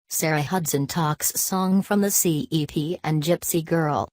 Sarah Hudson talks Song from the Sea EP and Gypsy Girl.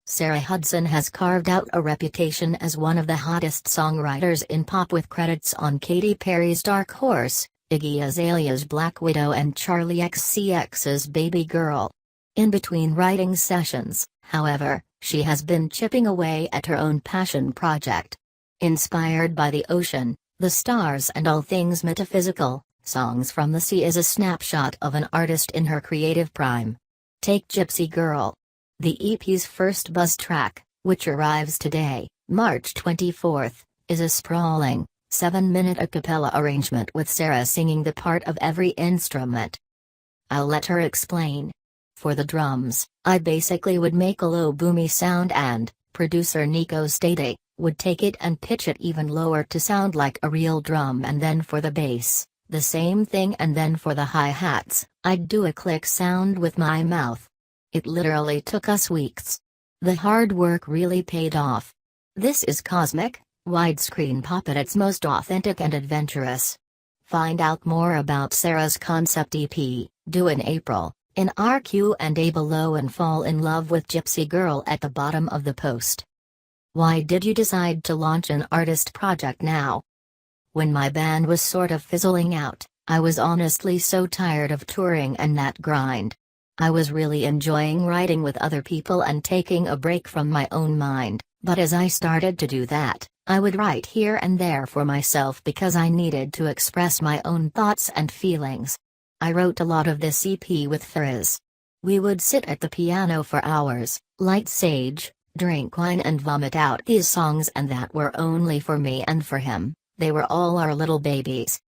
Sarah Hudson has carved out a reputation as one of the hottest songwriters in pop, with credits on Katy Perry's Dark Horse, Iggy Azalea's Black Widow and Charli XCX's Babygirl. In between writing sessions, however, she has been chipping away at her own passion project. Inspired by the ocean, the stars and all things metaphysical, Songs from the Sea is a snapshot of an artist in her creative prime. Take Gypsy Girl. The EP's first buzz track, which arrives today, March 24th, is a sprawling, 7-minute a cappella arrangement with Sarah singing the part of every instrument. I'll let her explain. For the drums, I basically would make a low boomy sound and, producer Nico Stadi, would take it and pitch it even lower to sound like a real drum, and then for the bass, the same thing, and then for the hi-hats, I'd do a click sound with my mouth. It literally took us weeks. The hard work really paid off. This is cosmic, widescreen-pop at its most authentic and adventurous. Find out more about Sarah's concept EP, due in April, in our Q&A below, and fall in love with Gypsy Girl at the bottom of the post. Why did you decide to launch an artist project now? When my band was sort of fizzling out, I was honestly so tired of touring and that grind. I was really enjoying writing with other people and taking a break from my own mind, but as I started to do that, I would write here and there for myself because I needed to express my own thoughts and feelings. I wrote a lot of this EP with Frizz. We would sit at the piano for hours, light sage, drink wine and vomit out these songs, and that were only for me and for him. They were all our little babies.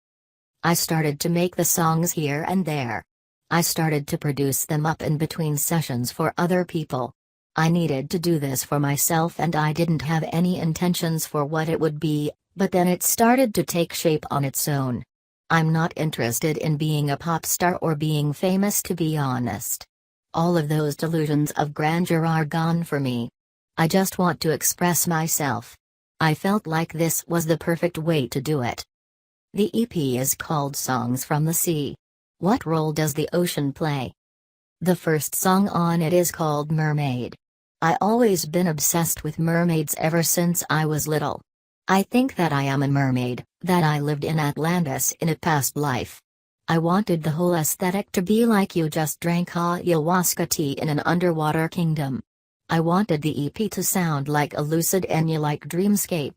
I started to make the songs here and there. I started to produce them up in between sessions for other people. I needed to do this for myself, and I didn't have any intentions for what it would be, but then it started to take shape on its own. I'm not interested in being a pop star or being famous, to be honest. All of those delusions of grandeur are gone for me. I just want to express myself. I felt like this was the perfect way to do it. The EP is called Songs from the Sea. What role does the ocean play? The first song on it is called Mermaid. I always been obsessed with mermaids ever since I was little. I think that I am a mermaid, that I lived in Atlantis in a past life. I wanted the whole aesthetic to be like you just drank ayahuasca tea in an underwater kingdom. I wanted the EP to sound like a lucid Enya-like dreamscape.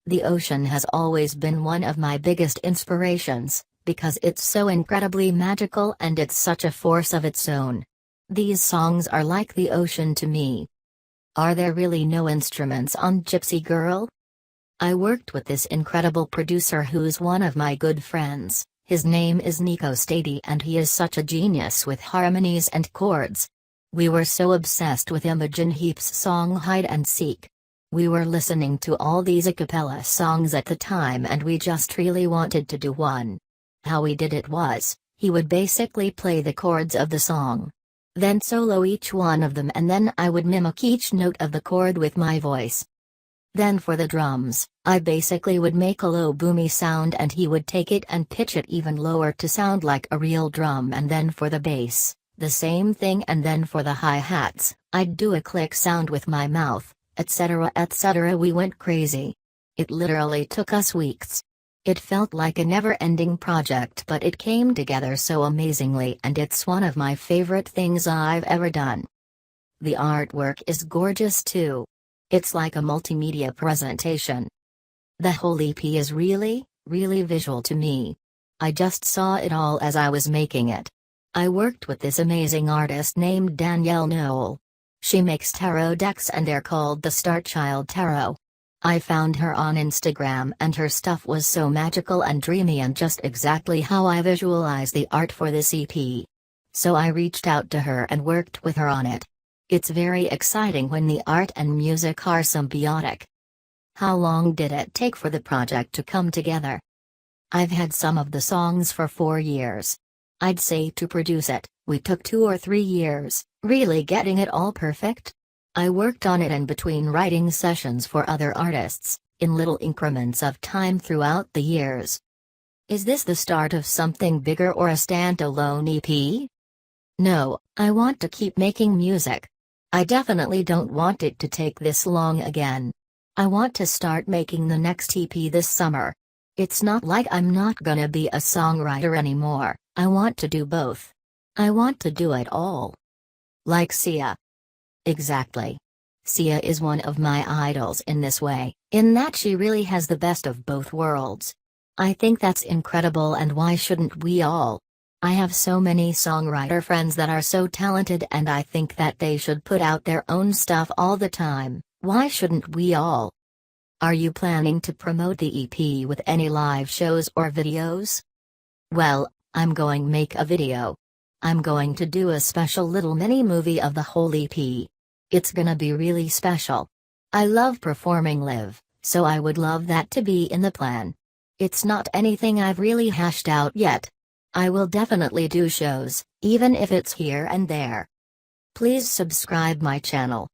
The ocean has always been one of my biggest inspirations, because it's so incredibly magical and it's such a force of its own. These songs are like the ocean to me. Are there really no instruments on Gypsy Girl? I worked with this incredible producer who's one of my good friends. His name is Nico Stadi, and he is such a genius with harmonies and chords. We were so obsessed with Imogen Heap's song Hide and Seek. We were listening to all these a cappella songs at the time, and we just really wanted to do one. How we did it was, he would basically play the chords of the song, then solo each one of them, and then I would mimic each note of the chord with my voice. Then for the drums, I basically would make a low boomy sound and he would take it and pitch it even lower to sound like a real drum, and then for the bass, the same thing, and then for the hi-hats, I'd do a click sound with my mouth, etc. etc. We went crazy. It literally took us weeks. It felt like a never-ending project, but it came together so amazingly, and it's one of my favorite things I've ever done. The artwork is gorgeous too. It's like a multimedia presentation. The whole EP is really, really visual to me. I just saw it all as I was making it. I worked with this amazing artist named Danielle Noel. She makes tarot decks and they're called the Star Child Tarot. I found her on Instagram and her stuff was so magical and dreamy and just exactly how I visualize the art for this EP. So I reached out to her and worked with her on it. It's very exciting when the art and music are symbiotic. How long did it take for the project to come together? I've had some of the songs for 4 years. I'd say to produce it, we took 2 or 3 years, really getting it all perfect. I worked on it in between writing sessions for other artists, in little increments of time throughout the years. Is this the start of something bigger or a standalone EP? No, I want to keep making music. I definitely don't want it to take this long again. I want to start making the next EP this summer. It's not like I'm not gonna be a songwriter anymore, I want to do both. I want to do it all. Like Sia. Exactly. Sia is one of my idols in this way, in that she really has the best of both worlds. I think that's incredible, and why shouldn't we all? I have so many songwriter friends that are so talented, and I think that they should put out their own stuff all the time. Why shouldn't we all? Are you planning to promote the EP with any live shows or videos? Well, I'm going to make a video. I'm going to do a special little mini movie of the whole EP. It's gonna be really special. I love performing live, so I would love that to be in the plan. It's not anything I've really hashed out yet. I will definitely do shows, even if it's here and there. Please subscribe my channel.